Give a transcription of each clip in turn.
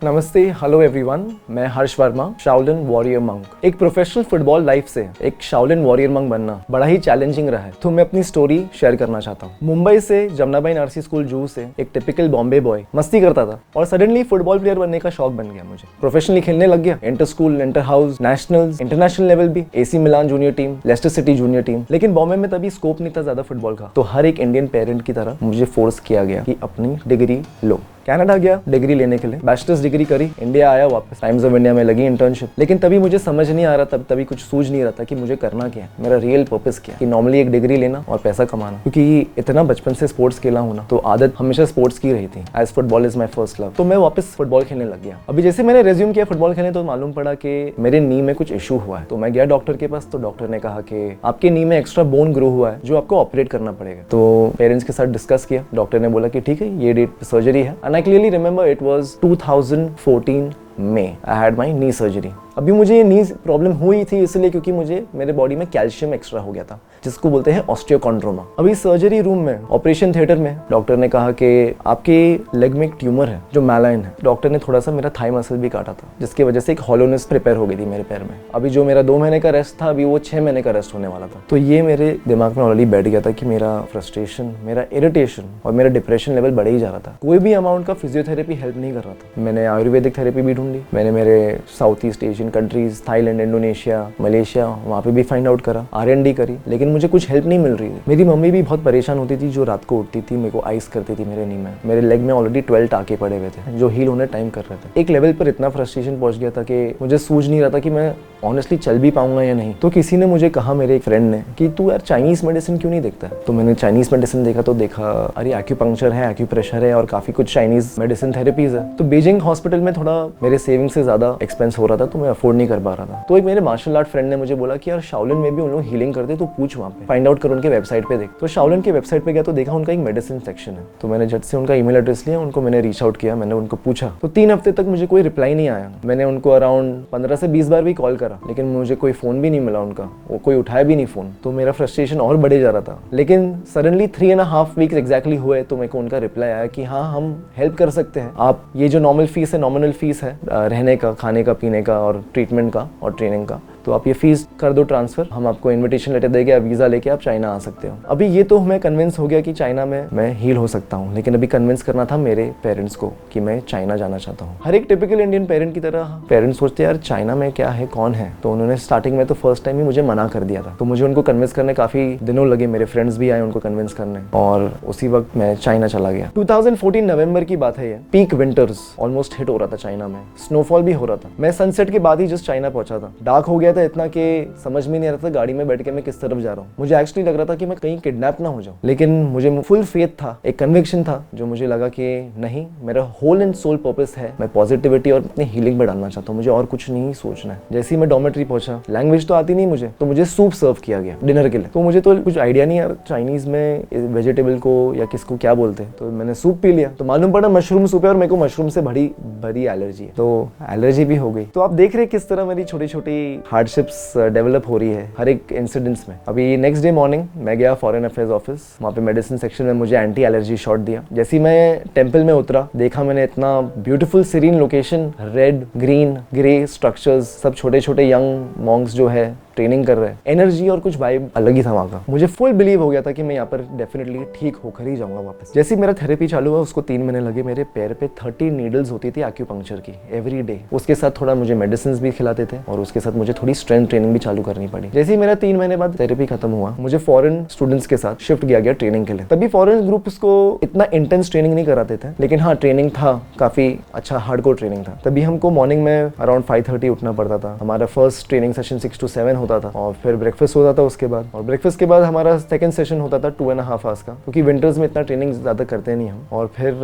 नमस्ते, hello everyone. मैं हर्ष Verma, Shaolin warrior monk. एक प्रोफेशनल फुटबॉल लाइफ से एक शाओलिन वॉरियर मंक बनना बड़ा ही चैलेंजिंग रहा है, तो मैं अपनी स्टोरी शेयर करना चाहता हूँ। मुंबई से जमनाबाई नरसी स्कूल जूहू से एक टिपिकल बॉम्बे बॉय मस्ती करता था और सडनली फुटबॉल प्लेयर बनने का शौक बन गया मुझे। प्रोफेशनली खेलने लग गया, inter school, inter house, nationals, international level भी, AC Milan junior team, Leicester City junior team. लेकिन बॉम्बे में तभी स्कोप नहीं था ज्यादा फुटबॉल का, तो हर एक इंडियन पेरेंट की तरह मुझे फोर्स किया गया कि अपनी डिग्री लो। कनाडा गया डिग्री लेने के लिए, बैचलर्स डिग्री करी, इंडिया आया वापस, टाइम्स ऑफ इंडिया में लगी इंटर्नशिप। लेकिन तभी मुझे समझ नहीं आ रहा, तभी कुछ सूझ नहीं रहा था कि मुझे करना क्या है, मेरा रियल पर्पस क्या है। कि नॉर्मली एक डिग्री लेना और पैसा कमाना, क्योंकि इतना बचपन से स्पोर्ट्स खेला हूं ना, तो आदत हमेशा स्पोर्ट्स की रही थी। As football is my first love, तो मैं वापस फुटबॉल खेलने लग गया। अभी जैसे मैंने रेज्यूम किया फुटबॉल खेलने, तो मालूम पड़ा कि मेरे नी में कुछ इशू हुआ है। तो मैं गया डॉक्टर के पास, तो डॉक्टर ने कहा कि आपके नी में एक्स्ट्रा बोन ग्रो हुआ है जो आपको ऑपरेट करना पड़ेगा। तो पेरेंट्स के साथ डिस्कस किया, डॉक्टर ने बोला कि ठीक है, ये डेट सर्जरी है। And I clearly remember it was 2014 May. I had my knee surgery. अभी मुझे ये नी प्रॉब्लम हुई थी इसलिए क्योंकि मेरे बॉडी में कैल्शियम एक्स्ट्रा हो गया था, जिसको बोलते हैं ऑस्टियोकॉन्ड्रोमा। अभी सर्जरी रूम में, ऑपरेशन थिएटर में, डॉक्टर ने कहा कि आपके लेग में एक ट्यूमर है जो मैलाइन है। डॉक्टर ने थोड़ा सा मेरा थाई मसल भी काटा था, जिसकी वजह से एक हॉलोनेस प्रिपेयर हो गई थी मेरे पैर में। अभी जो मेरा 2 महीने का रेस्ट था, अभी वो 6 महीने का रेस्ट होने वाला था। तो ये मेरे दिमाग में ऑलरेडी बैठ गया था कि मेरा फ्रस्ट्रेशन, मेरा इरिटेशन और मेरा डिप्रेशन लेवल बढ़ ही जा रहा था। कोई भी अमाउंट का फिजियोथेरेपी हेल्प नहीं कर रहा था। मैंने आयुर्वेदिक थेरेपी भी ढूंढी, मैंने मेरे south east Asian countries, Thailand, Indonesia, Malaysia, वहाँ पे भी फाइंड आउट करा, R&D करी, लेकिन मुझे कुछ हेल्प नहीं मिल रही थी। मेरी मम्मी भी बहुत परेशान होती थी, जो रात को उठती थी, मेरे को आइस करती थी मेरे नी में। मेरे लेग में ऑलरेडी 12 टाके पड़े हुए थे जो हील होने टाइम कर रहे थे। एक लेवल पर इतना फ्रस्ट्रेशन पहुंच गया था कि मुझे सूझ नहीं रहा था कि मैं ऑनेस्टली चल भी पाऊंगा या नहीं। तो किसी ने मुझे कहा, मेरे एक फ्रेंड ने, कि तू यार चाइनीज मेडिसिन क्यों नहीं देखता है। तो मैंने चाइनीज मेडिसिन देखा, तो देखा अरे एक्यूपंक्चर है, एक्यूप्रेशर है और काफी कुछ चाइनीज मेडिसिन थेरेपीज है। तो बीजिंग हॉस्पिटल में थोड़ा मेरे सेविंग से ज्यादा एक्सपेंस हो रहा था, तो मैं अफोर्ड नहीं कर पा रहा था। तो एक मेरे मार्शल आर्ट फ्रेंड ने मुझे बोला कि यार शाओलिन में भी उन लोग हीलिंग करते, तो पूछ वहाँ पे, फाइंड आउट कर, उनके वेबसाइट पे देख। तो शाओलिन के वेबसाइट पे गया, तो देखा उनका एक मेडिसिन सेक्शन है। तो मैंने झट से उनका ईमेल एड्रेस लिया, उनको मैंने रीच आउट किया, मैंने उनको पूछा। तो 3 हफ्ते तक मुझे कोई रिप्लाई नहीं आया। मैंने उनको अराउंड 15 से 20 बार भी कॉल करा, लेकिन मुझे कोई फोन भी नहीं मिला उनका, वो कोई उठाया भी नहीं फोन। तो मेरा फ्रस्ट्रेशन और बढ़े जा रहा था। लेकिन सडनली 3.5 वीक्स एग्जैक्टली हुए, तो मेरे को उनका रिप्लाई आया कि हाँ, हम हेल्प कर सकते हैं। आप ये जो नॉर्मल फीस है, नॉमिनल फीस है रहने का, खाने का, पीने का और ट्रीटमेंट का और ट्रेनिंग का, तो आप ये फीस कर दो ट्रांसफर, हम आपको इनविटेशन लेटर देंगे, आप वीजा लेके आप चाइना आ सकते हो। अभी ये तो मैं कन्विंस हो गया कि चाइना में मैं हील हो सकता हूँ, लेकिन अभी कन्विंस करना था मेरे पेरेंट्स को कि मैं चाइना जाना चाहता हूँ। हर एक टिपिकल इंडियन पेरेंट की तरह पेरेंट्स सोचते हैं यार चाइना में क्या है, कौन है। तो उन्होंने स्टार्टिंग में तो फर्स्ट टाइम ही मुझे मना कर दिया था। तो मुझे उनको कन्विंस करने काफी दिनों लगे, मेरे फ्रेंड्स भी आए उनको कन्विंस करने, और उसी वक्त मैं चाइना चला गया। 2014 नवंबर की बात है ये। पीक विंटर्स ऑलमोस्ट हिट हो रहा था चाइना में, स्नोफॉल भी हो रहा था। मैं सनसेट के बाद ही जस्ट चाइना पहुंचा था। डार्क हो गया था इतना कि समझ में नहीं आ रहा था गाड़ी में बैठ के मैं किस तरफ जा रहा हूँ। मुझे एक्चुअली लग रहा था कि मैं कहीं किडनैप ना हो जाऊँ, लेकिन मुझे फुल फेथ था, एक कन्विक्शन था, जो मुझे लगा कि नहीं, मेरा होल एंड सोल पर्पस है, मैं पॉजिटिविटी और अपनी हीलिंग में डालना चाहता हूँ, मुझे और कुछ नहीं सोचना है। जैसे ही मैं डॉर्मेट्री पहुंचा, लैंग्वेज तो आती नहीं मुझे, तो मुझे सूप सर्व किया गया डिनर के लिए। तो मुझे तो कुछ आइडिया नहीं यार चाइनीज में वेजिटेबल को या किसको क्या बोलते हैं। तो मैंने सूप पी लिया, तो मालूम पड़ा मशरूम सूप है, और मेरे को मशरूम से बड़ी एलर्जी है, तो एलर्जी भी हो गई। तो आप देख रहे किस तरह मेरी छोटी छोटी हार्डशिप्स डेवलप हो रही है हर एक इंसिडेंट्स में। अभी नेक्स्ट डे मॉर्निंग मैं गया फॉरेन अफेयर्स ऑफिस, वहाँ पे मेडिसिन सेक्शन में मुझे एंटी एलर्जी शॉट दिया। जैसे ही मैं टेंपल में उतरा, देखा मैंने इतना beautiful serene location, red, green, grey structures, सब छोटे छोटे यंग मॉन्क्स जो है ट्रेनिंग कर रहे हैं, एनर्जी और कुछ वाइब अलग ही था वहाँ का। मुझे फुल बिलीव हो गया था कि मैं यहाँ पर डेफिनेटली ठीक होकर ही जाऊंगा वापस। जैसे ही मेरा थेरेपी चालू हुआ, उसको 3 महीने लगे। मेरे पैर पे 30 नीडल्स होती थी एक्यूपंक्चर की एवरी डे। उसके साथ थोड़ा मुझे मेडिसिन भी खिलाते थे, और उसके साथ मुझे थोड़ी स्ट्रेंथ ट्रेनिंग भी चालू करनी पड़ी। जैसे ही मेरा 3 महीने बाद थेरेपी खत्म हुआ, मुझे फॉरेन स्टूडेंट्स के साथ शिफ्ट किया गया ट्रेनिंग के लिए। तभी फॉरेन ग्रुप्स को इतना इंटेंस ट्रेनिंग नहीं कराते थे, लेकिन हाँ, ट्रेनिंग था, काफी अच्छा हार्डकोर ट्रेनिंग था। तभी हमको मॉर्निंग में अराउंड 5:30 उठना पड़ता था। हमारा फर्स्ट ट्रेनिंग सेशन 6 to 7 होता था, और फिर ब्रेकफास्ट होता था उसके बाद, और ब्रेकफास्ट के बाद हमारा सेकंड सेशन होता था 2.5 आवर्स का, क्योंकि विंटर्स में इतना ट्रेनिंग ज्यादा करते नहीं हम। और फिर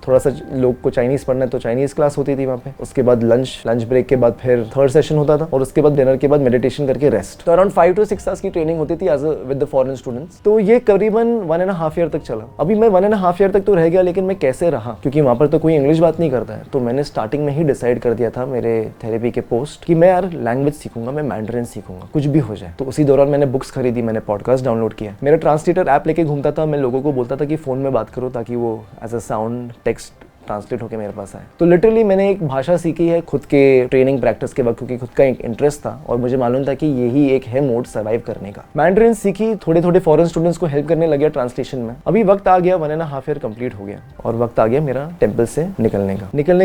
थोड़ा सा लोग को चाइनीज पढ़ना है, तो चाइनीज क्लास होती थी वहाँ पे। उसके बाद लंच ब्रेक के बाद फिर थर्ड सेशन होता था, और उसके बाद डिनर के बाद मेडिटेशन करके रेस्ट। तो अराउंड 5 to 6 आवर्स की ट्रेनिंग होती थी as with the foreign students. तो ये करीबन 1.5 ईयर तक चला। अभी मैं 1.5 ईयर तक तो रह गया, लेकिन मैं कैसे रहा, क्योंकि वहाँ पर तो कोई इंग्लिश बात नहीं करता है। तो मैंने स्टार्टिंग में ही डिसाइड कर दिया था मेरे थेरेपी के पोस्ट कि मैं यार लैंग्वेज सीखूंगा, मैं मैंड्रिन सीखूंगा, कुछ भी हो जाए। तो उसी दौरान मैंने बुक्स खरीदी, मैंने पॉडकास्ट डाउनलोड किया, मेरा ट्रांसलेटर ऐप लेके घूमता था। मैं लोगों को बोलता था कि फोन में बात करो, ताकि वो as a sound text translate होकर मेरे पास आए। तो लिटरली मैंने एक भाषा सीखी है खुद के ट्रेनिंग प्रैक्टिस के वक्त, क्योंकि खुद का एक इंटरेस्ट था और मुझे मालूम था कि यही एक है मोड सर्वाइव करने का। मैंड्रिन सीखी, थोड़े थोड़े फॉरेन स्टूडेंट्स को हेल्प करने लगे ट्रांसलेशन में। अभी वक्त आ गया, 1.5 ईयर कंप्लीट हो गया और वक्त आ गया मेरा टेम्पल से निकलने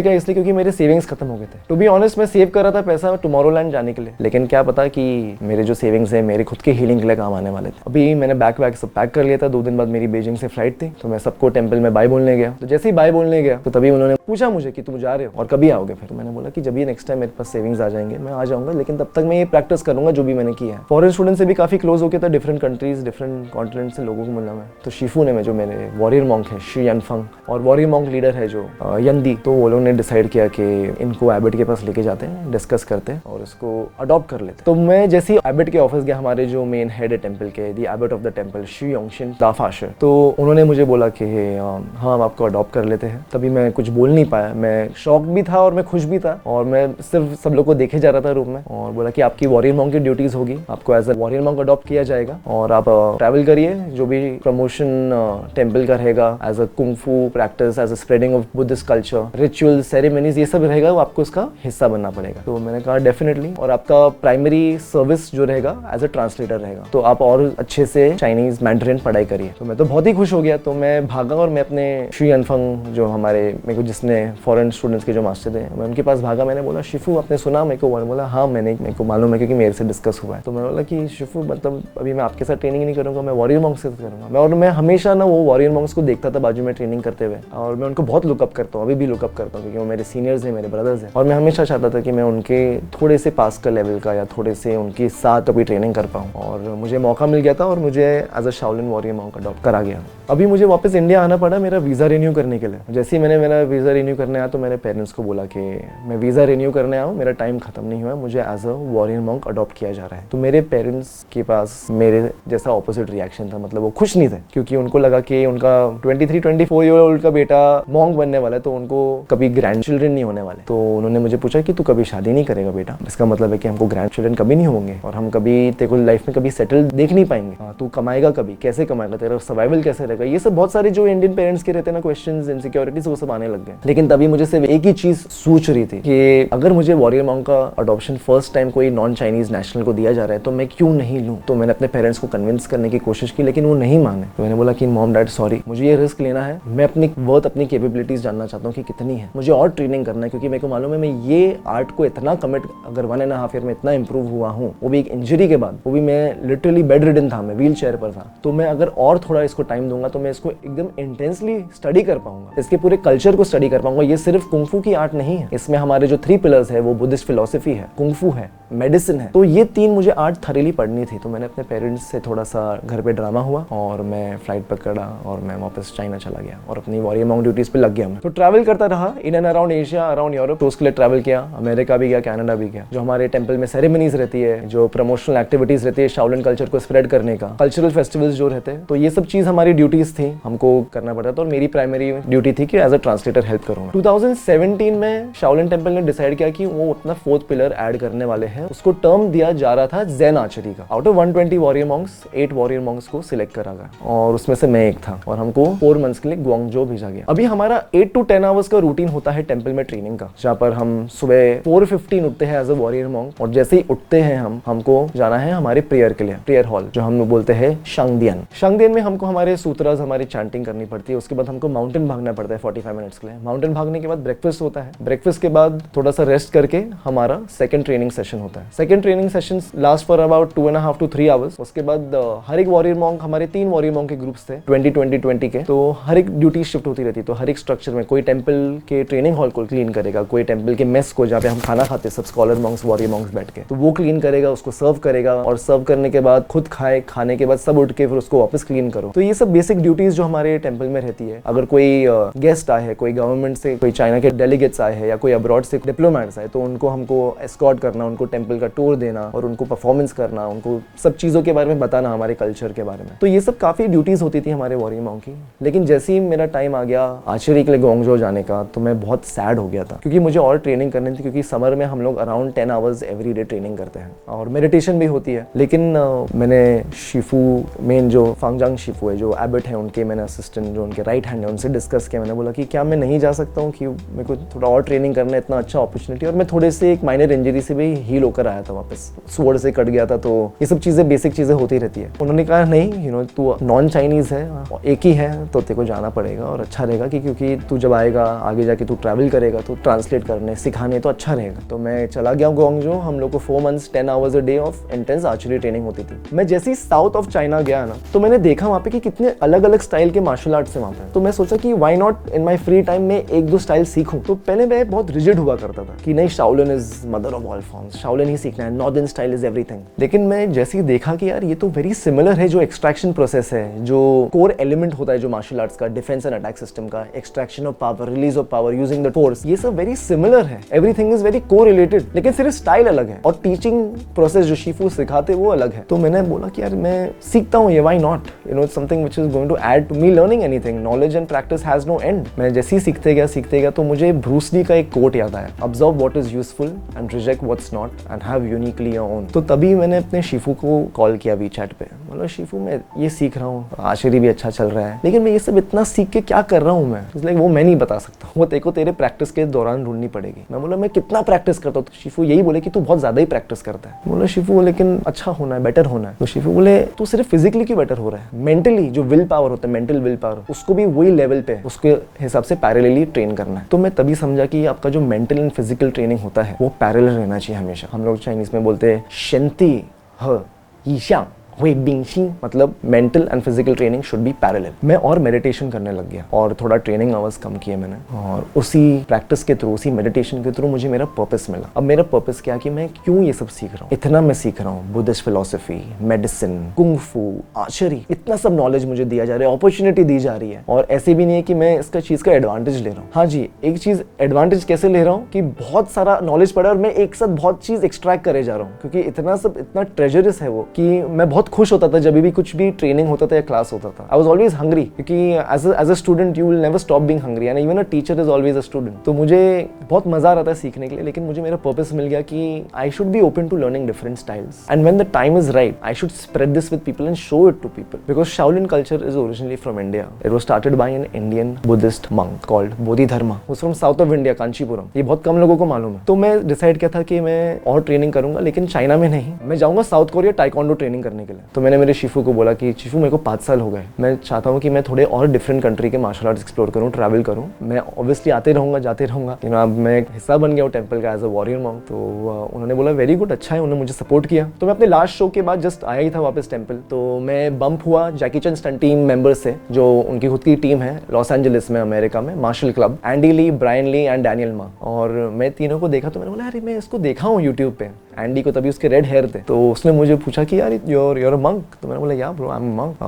का इसलिए क्योंकि मेरे सेविंग्स खत्म हो गए थे। टू बी ऑनेस्ट मैं सेव कर रहा था पैसा टुमारोलैंड जाने के लिए, लेकिन क्या पता कि मेरे जो सेविंग्स है मेरे खुद के हीलिंग के लिए काम आने वाले थे। अभी मैंने बैग सब पैक कर लिया था। 2 दिन बाद मेरी बीजिंग से फ्लाइट थी, तो मैं सबको टेम्पल में बाय बोलने गया। तो जैसे ही बाय बोलने गया तो तभी उन्होंने पूछा मुझे कि तुम जा रहे हो और कभी आओगे। फिर तो मैंने बोला कि जब भी नेक्स्ट टाइम मेरे पास सेविंग्स आ जाएंगे मैं आ जाऊंगा, लेकिन तब तक मैं ये प्रैक्टिस करूंगा जो भी मैंने किया है। फॉरेन स्टूडेंट से भी काफी क्लोज हो गया था, डिफरेंट कंट्रीज डिफरेंट कॉन्टिनेंट से लोगों को मिलना मैं। तो शिफू ने, जो मेरे वॉरियर मॉन्क है शी यनफंग, और वॉरियर मॉन्क लीडर है जो यंदी, तो वो लोग ने डिसाइड किया कि इनको एबट के पास लेके जाते हैं, डिस्कस करते हैं और इसको अडॉप्ट कर लेते। तो मैं जैसे ही एबट के ऑफिस गया, हमारे जो मेन हेड है टेम्पल के, the abbot of the temple Shi Yongxin दाफाशर, तो उन्होंने मुझे बोला कि हाँ हम आपको अडॉप्ट कर लेते हैं। तभी मैं कुछ बोल नहीं पाया, मैं शॉक भी था और मैं खुश भी था, और मैं सिर्फ सब लोग को देखे जा रहा था रूम में, और बोला कि आपकी वॉरियर मॉन्क की ड्यूटीज होगी, आपको as a warrior monk adopt किया जाएगा और आप ट्रैवल करिए, जो भी प्रमोशन टेम्पल का रहेगा as a kung fu practice, as a spreading of Buddhist culture, ritual, ceremonies, ये सब रहेगा, वो आपको इसका हिस्सा बनना पड़ेगा। तो मैंने कहा डेफिनेटली, और आपका प्राइमरी सर्विस जो रहेगा एज अ ट्रांसलेटर रहेगा, तो आप और अच्छे से चाइनीज मैंड्रिन पढ़ाई करिए। तो मैं तो बहुत ही खुश हो गया। तो मैं भागा और मैं अपने शी यनफंग जो हमारे मेरे को जिसने फॉरेन स्टूडेंट्स के जो मास्टर थे, मैं उनके पास भागा। मैंने बोला शिफू आपने सुना मेरे को? बोला हाँ मेरे को मालूम है क्योंकि मेरे से डिस्कस हुआ है। तो मैंने बोला कि शिफू मतलब अभी मैं आपके साथ ट्रेनिंग नहीं करूँगा, मैं वॉरियर मॉन्क्स से करूँगा। मैं हमेशा ना वो वॉरियर मॉन्क्स को देखता था बाजू में ट्रेनिंग करते हुए, और मैं उनको बहुत लुकअप करता हूँ, अभी भी लुकअप करता हूँ, क्योंकि वो मेरे सीनियर्स हैं, मेरे ब्रदर्स हैं, और मैं हमेशा चाहता था कि मैं उनके थोड़े से पास का लेवल का या थोड़े से उनके साथ कभी ट्रेनिंग कर पाऊँ। और मुझे मौका मिल गया था और मुझे as a Shaolin warrior monk adopt करा गया। अभी मुझे वापस इंडिया आना पड़ा मेरा वीज़ा रिन्यू करने के लिए। जैसे ही मैंने मेरा वीज़ा रिन्यू करने आया तो मेरे पेरेंट्स को बोला कि मैं वीज़ा रिन्यू करने आऊँ, मेरा टाइम खत्म नहीं हुआ, मुझे as a warrior monk adopt किया जा रहा है। तो मेरे पेरेंट्स के पास मेरे जैसा ऑपोजिट रिएक्शन था, मतलब वो खुश नहीं थे, क्योंकि उनको लगा कि उनका 23-24 ईयर ओल्ड का बेटा मॉन्क बनने वाला है, तो उनको कभी ग्रैंड चिल्ड्रन नहीं होने वाले। तो उन्होंने मुझे पूछा कि तू कभी शादी नहीं करेगा बेटा? इसका मतलब है कि हमको ग्रैंड चिल्ड्रन कभी नहीं होंगे और हम कभी तेरे को लाइफ में कभी सेटल देख नहीं पाएंगे। तू कमाएगा कभी, कैसे कमाएगा, तेरा सर्वाइवल कैसे रहेगा? ये सब बहुत सारे जो इंडियन पेरेंट्स के रहते हैं ना क्वेश्चंस, इनसिक्योरिटीज, वो सब आने लग गए। लेकिन तभी मुझे सिर्फ एक ही चीज सूझ रही थी कि अगर मुझे वॉरियर मॉन्क का अडॉप्शन फर्स्ट टाइम कोई नॉन चाइनीज नेशनल को दिया जा रहा है तो मैं क्यों नहीं लूं। तो मैंने अपने पेरेंट्स को कन्विंस करने की कोशिश की, लेकिन वो नहीं माने। तो मैंने बोला कि मॉम डैड सॉरी, मुझे ये रिस्क लेना है, मैं अपनी वर्थ, अपनी कैपेबिलिटीज जानना चाहता हूँ कि कितनी है, मुझे और ट्रेनिंग करना है, क्योंकि मेरे को मालूम है मैं ये आर्ट को इतना कमिट, अगर 1.5 ईयर में इतना इंप्रूव हुआ हूँ, वो भी एक इंजरी के बाद, वो भी मैं लिटरली बेड रिडन था, मैं व्हील चेयर पर था, तो मैं अगर और थोड़ा इसको टाइम दूंगा तो मैं इसको एकदम इंटेंसली स्टडी कर पाऊंगा, इसके पूरे कल्चर को स्टडी कर पाऊंगा। ये सिर्फ कुंग फू की आर्ट नहीं है, इसमें हमारे जो 3 पिलर्स है वो बुद्धिस्ट फिलोसफी है, कुंग फू है, मेडिसिन है, तो ये 3 मुझे आर्ट थरीली पढ़नी थी। तो मैंने अपने पेरेंट्स से थोड़ा सा घर पे ड्रामा हुआ और मैं फ्लाइट पकड़ा और मैं वापस चाइना चला गया और अपनी वॉरियर मॉन्क ड्यूटीज पे लग गया। मैं तो ट्रैवल करता रहा in and around Asia, around Europe, तो उसके लिए ट्रैवल किया, अमेरिका भी गया, कनाडा भी गया। जो हमारे टेम्पल में सेरेमनीज रहती है, जो प्रमोशनल एक्टिविटीज रहती है शाओलिन कल्चर को स्प्रेड करने का, कल्चरल फेस्टिवल्स जो रहते हैं, तो ये सब चीज हमारी ड्यूटीज थी, हमको करना पड़ता था। और मेरी प्राइमरी ड्यूटी थी कि एज अ ट्रांसलेटर हेल्प करूँ। 2017 में शाओलिन टेम्पल ने डिसाइड किया कि वो अपना 4th पिलर ऐड करने वाले हैं। उसको टर्म दिया जा रहा था ज़ेन आर्चरी का। Out of 120 warrior Monks 8 warrior Monks को सिलेक्ट करा गया और उसमें से मैं एक था, और हमको 4 मंथ्स के लिए ग्वांगझो भेजा गया। अभी हमारा 8 to 10 आवर्स का रूटीन होता है टेम्पल में ट्रेनिंग का, जहाँ पर हम सुबह 4:15 उठते हैं एज अ वॉरियर मॉन्क, और जैसे ही उठते हैं हमको जाना है हमारे प्रेयर के लिए, प्रेयर हॉल, जो हम बोलते हैं शांगदियन। शांगदियन में हमको हमारे सूत्रास, हमारी चैंटिंग करनी पड़ती है। उसके बाद हमको माउंटेन भागना पड़ता है 45 मिनट्स के लिए। माउंटेन भागने के बाद ब्रेकफास्ट होता है, ब्रेकफास्ट के बाद थोड़ा सा रेस्ट करके हमारा सेकंड ट्रेनिंग सेशन होता है। Second training session last for about 2.5 to 3 hours. उसके बाद हर एक वॉरियर मॉन्क, हमारे 3 वॉरियर मॉन्क के ग्रुप्स थे 20-20-20 के, तो हर एक ड्यूटी शिफ्ट होती रहती। तो हर एक स्ट्रक्चर में कोई टेम्पल के ट्रेनिंग हॉल को क्लीन करेगा, कोई टेम्पल के मेस को जहाँ पे हम खाना खाते सब स्कॉलर मॉन्क्स, वॉरियर मॉन्क्स बैठ के, तो वो क्लीन करेगा, उसको सर्व करेगा, और सर्व करने के बाद खुद खाए, खाने के बाद सब उठ के फिर उसको वापस क्लीन करो। तो ये सब बेसिक ड्यूटीज जो हमारे टेम्पल में रहती है। अगर कोई गेस्ट आए हैं, कोई गवर्नमेंट से, कोई चाइना के डेलीगेट्स आए हैं या कोई अब्रॉड से डिप्लोमेट्स आए, तो उनको हमको एस्कॉर्ट करना, उनको टेम्पल का टूर देना और उनको परफॉर्मेंस करना, उनको सब चीज़ों के बारे में बताना, हमारे कल्चर के बारे में। तो ये सब काफ़ी ड्यूटीज होती थी हमारे वॉरियर मॉन्क की। लेकिन जैसे ही मेरा टाइम आ गया आर्चरी के लिए ग्वांगझो जाने का, तो मैं बहुत सैड हो गया था, क्योंकि मुझे और ट्रेनिंग करनी थी, क्योंकि समर में हम लोग around 10 hours every day training करते हैं और मेडिटेशन भी होती है। लेकिन मैंने शिफू, मेन जो फांगजांग शिफू है, जो एबट है उनके, मैंने असिस्टेंट जो उनके राइट हैंड है, उनसे डिस्कस किया। मैंने बोला कि क्या मैं नहीं जा सकता हूँ कि मेरे को थोड़ा और ट्रेनिंग करना है, इतना अच्छा अपॉर्चुनिटी। और मैं थोड़े से एक माइनर इंजरी से भी हील होकर आया था वापस, स्वॉर्ड से कट गया था, तो ये सब चीज़ें बेसिक चीज़ें होती रहती है। उन्होंने कहा नहीं तू नॉन चाइनीज़ है, एक ही है, तो तेरे को जाना पड़ेगा और अच्छा रहेगा कि क्योंकि तू जब आएगा आगे जाके तू ट्रैवल करेगा तो ट्रांसलेट करने सिखाने तो अच्छा रहेगा। तो मैं चला गया ग्वांगझो। हम लोग को 4 months 10 hours a day of intense archery training होती थी। मैं जैसे ही साउथ ऑफ चाइना गया ना, तो मैंने देखा वहाँ पे कि कितने अलग अलग स्टाइल के मार्शल आर्ट्स है वहाँ पे। तो मैं सोचा कि why not in my free time में 1-2 स्टाइल सीखूं। तो पहले मैं बहुत रिजिड हुआ करता था कि नहीं, Shaolin is mother of all forms, Shaolin ही सीखना है, नॉर्दर्न स्टाइल इज एवरीथिंग। लेकिन मैं जैसे ही देखा कि यार ये तो वेरी सिमिलर है, जो एक्सट्रैक्शन प्रोसेस है, जो कोर एलिमेंट होता है जो मार्शल आर्ट्स का, डिफेंस एंड अटैक सिस्टम का, extraction of power, release of power using the force, ये सब वेरी सिमिलर है, एवरीथिंग इज वेरी को रिलेटेड, लेकिन सिर्फ स्टाइल अलग है और टीचिंग प्रोसेस जो शिफू सिखाते वो अलग है। तो मैंने बोला कि यार मैं सीखता हूँ ये, why not, something which is going to add to me learning anything, knowledge and practice has no end. मैं जैसे ही सीखते गया तो मुझे ब्रूस ली का एक कोट याद आया, observe what is useful and reject what's not and have uniquely your own. तो तभी मैंने अपने शिफू को कॉल किया वीचैट पे, बोला शिफू मैं ये सीख रहा हूँ, आर्चरी भी अच्छा चल रहा है, लेकिन मैं ये सब इतना सीख के क्या कर रहा हूँ मैं, इसलिए वो मैं नहीं बता सकता, वो तेरे को तेरे प्रैक्टिस के दौरान ढूंढनी पड़ेगी। मैं बोला मैं कितना प्रैक्टिस करता हूँ? तो शिफू यही बोले कि तू बहुत ज्यादा ही प्रैक्टिस करता है। बोला शिफू लेकिन अच्छा होना है, बेटर होना है। तो शिफू बोले तू सिर्फ फिजिकली क्यों बेटर हो रहा है, मेंटली जो विल पावर होता है, मेंटल विल पावर, उसको भी वही लेवल पे उसके हिसाब से पैरेलली ट्रेन करना है। तो मैं तभी समझा कि आपका जो मेंटल एंड फिजिकल ट्रेनिंग होता है वो पैरेलल रहना चाहिए हमेशा। हम लोग चाइनीज में बोलते हैं शंति ह ईशा हुई बिंगशी, मतलब mental and physical training should be parallel. मैं और मेडिटेशन करने लग गया और थोड़ा ट्रेनिंग आवर्स कम किए मैंने, और उसी प्रैक्टिस के थ्रू, उसी मेडिटेशन के थ्रू मुझे मेरा पर्पस मिला। अब मेरा पर्पस क्या कि मैं क्यों ये सब सीख रहा हूँ, इतना मैं सीख रहा हूँ, बुद्धिस्ट फिलोसफी, मेडिसिन, कुंग फू, आर्चरी, इतना सब नॉलेज मुझे दिया जा रहा है, अपॉर्चुनिटी दी जा रही है। और ऐसे भी नहीं है कि मैं इसका चीज का एडवांटेज ले रहा हूँ। हाँ जी, एक चीज एडवांटेज कैसे ले रहा हूँ कि बहुत सारा नॉलेज पड़ा और मैं एक साथ बहुत चीज एक्सट्रैक्ट करे जा रहा हूँ, क्योंकि इतना सब इतना ट्रेजरस है वो कि मैं बहुत खुश होता था जब भी कुछ भी ट्रेनिंग होता था या क्लास होता था। आई वाज ऑलवेज हंग्री, क्योंकि as a student you will never stop being hungry, and even a teacher is always a student. तो मुझे बहुत मजा आ रहा था सीखने के लिए, लेकिन मुझे मेरा पर्पस मिल गया कि I should be open to learning different styles, and when the time is right I should spread this with people and show it to people, because Shaolin culture is originally from India. It was started by an Indian Buddhist monk called Bodhidharma, who is from south of India, Kanchipuram. ये बहुत कम लोगों को मालूम है। तो मैं decide किया था कि मैं और ट्रेनिंग करूंगा, लेकिन चाइना में नहीं, मैं जाऊंगा साउथ कोरिया टाइकोंडो ट्रेनिंग करने के लिए। तो मैंने मेरे शिफू को बोला कि शिफू मेरे को 5 साल हो गए, मैं चाहता हूँ कि मैं थोड़े और डिफरेंट कंट्री के मार्शल आर्ट्स एक्सप्लोर करूँ, ट्रैवल करूँ। मैं ऑब्वियसली आते रहूँगा, जाते रहूँगा, अब मैं एक हिस्सा बन गया हूँ टेम्पल का एज अ वॉरियर मॉन्क। तो उन्होंने बोला वेरी गुड, अच्छा है, उन्होंने मुझे सपोर्ट किया। तो मैं अपने लास्ट शो के बाद जस्ट आया ही था वापस टेम्पल, तो मैं बम्प हुआ Jackie Chan stunt team members से, जो उनकी खुद की टीम है लॉस एंजलिस में अमेरिका में, martial club, Andy Lee, Brian Lee and Daniel Ma. और मैं तीनों को देखा तो मैंने बोला अरे मैं इसको देखा हूँ यूट्यूब पे। एंडी को तभी उसके रेड हेयर थे, तो उसने मुझे पूछा कि यार you're a monk? तो मैंने बोला या bro I am monk,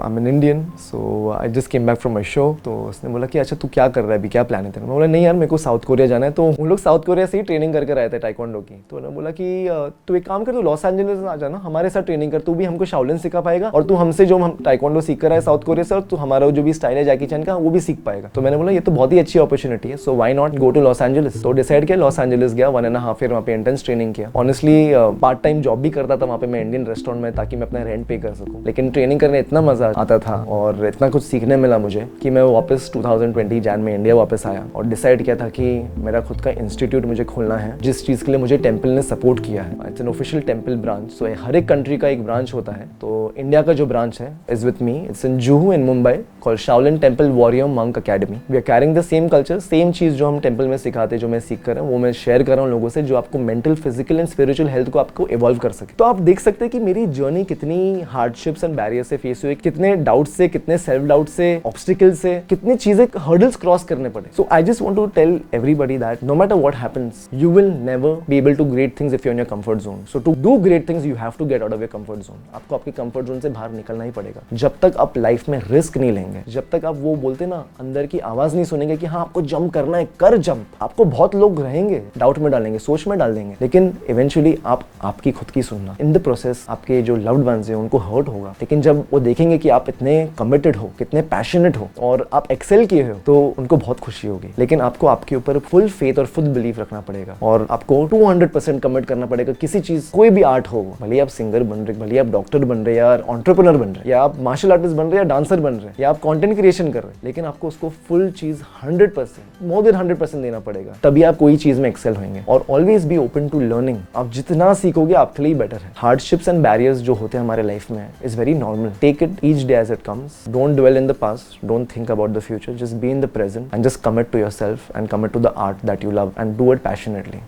I'm an Indian, so I just came back from my show। तो उसने बोला कि अच्छा तू क्या कर रहा है अभी, क्या प्लान है तेरा? मैं बोला नहीं यार मेरे को साउथ कोरिया जाना है। तो उन लोग साउथ कोरिया से ही ट्रेनिंग करके आए थे टाइकोंडो की। तो उन्होंने बोला कि तू एक काम कर, तू लॉस एंजलिस आ जाना, हमारे साथ ट्रेनिंग कर, तू भी हमको शाओलिन सिखा पाएगा और तू हमसे जो हम टाइकोंडो सीख कर आए साउथ कोरिया से, और तू हमारा जो भी स्टाइल है जैकी चैन का वो भी सीख पाएगा। तो मैंने बोला ये तो बहुत ही अच्छी अपॉर्चुनिटी है, so why not go to Los Angeles. तो डिसाइड किया, लॉस एंजलिस गया, 1.5 ईयर वहाँ पे इंटेंस ट्रेनिंग किया। ऑनेस्टली पार्ट टाइम जॉब भी करता था वहाँ पे मैं इंडियन रेस्टोरेंट में, ताकि मैं अपना रेंट पे कर सकूँ। लेकिन ट्रेनिंग करने इतना मजा आता था और इतना कुछ सीखने मिला मुझे कि मैं वापस 2020 जैन में इंडिया वापस आया और डिसाइड किया था कि मेरा खुद का इंस्टीट्यूट मुझे खोलना है, जिस चीज़ के लिए मुझे टेम्पल ने सपोर्ट किया है। It's an official temple branch, so हर एक कंट्री का एक ब्रांच होता है। तो इंडिया का जो ब्रांच है is with me, it's in Juhu in Mumbai, called Shaolin temple warrior monk academy. We are carrying the same culture, same चीज़ जो हम टेम्पल में सिखाते, जो मैं सीख कर रहा हूँ वो मैं शेयर कर रहा हूँ लोगों से, जो आपको mental, physical and spiritual health को आपको इवॉल्व कर सके। तो आप देख सकते हैं कि मेरी जर्नी कितनी हार्डशिप्स एंड बैरियर से फेस हुई, कितने डाउट से, कितने सेल्फ डाउट से, ऑब्स्टिकल से, कितनी चीजें, हर्डल्स क्रॉस करने पड़े। So I just want to tell everybody that no matter what happens, you will never be able to great things if you are in your comfort zone. So to do great things you have to get out of your comfort zone. आपको आपके comfort zone से बाहर निकलना ही पड़ेगा। जब तक आप life में रिस्क नहीं लेंगे, जब तक आप वो बोलते ना अंदर की आवाज नहीं सुनेंगे कि हाँ आपको जंप करना है, कर जंप। आपको बहुत लोग रहेंगे, डाउट में डालेंगे, सोच में डाल देंगे, लेकिन इवेंचुअली आप आपकी खुद की सुनना। इन द प्रोसेस आपके जो लव्ड वंस हैं उनको हर्ट होगा, लेकिन जब वो देखेंगे कि आप इतने कमिटेड हो, कितने पैशनेट हो और आप एक्सेल किए हो, तो उनको बहुत खुशी होगी। लेकिन आपको आपके ऊपर फुल फेथ और फुल बिलीफ रखना पड़ेगा और आपको 200% कमिट करना पड़ेगा किसी चीज, कोई भी आर्ट हो, भले आप सिंगर बन रहे, भले आप डॉक्टर बन रहे, या एंटरप्रेन्योर बन रहे, या आप मार्शल आर्टिस्ट बन रहे, या डांसर बन रहे, या आप कंटेंट क्रिएशन कर रहे, लेकिन आपको उसको फुल चीज 100%, मोर देन 100% देना पड़ेगा, तभी आप कोई चीज में एक्सेल होंगे। और always be open to learning. आप जितना सीखोगे आपके लिए बेटर है। हार्डशिप्स एंड बैरियर्स जो होते हैं हमारे लाइफ में is very normal. Take it each day as it comes. Don't dwell in the past, don't think about the future, just be in the present and just commit to yourself and commit to the art that you love and do it passionately.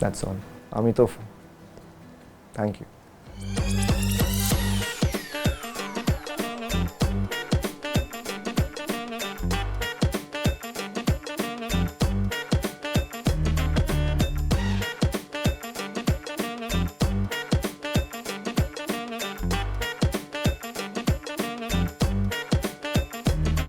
That's all. Amitov, thank you.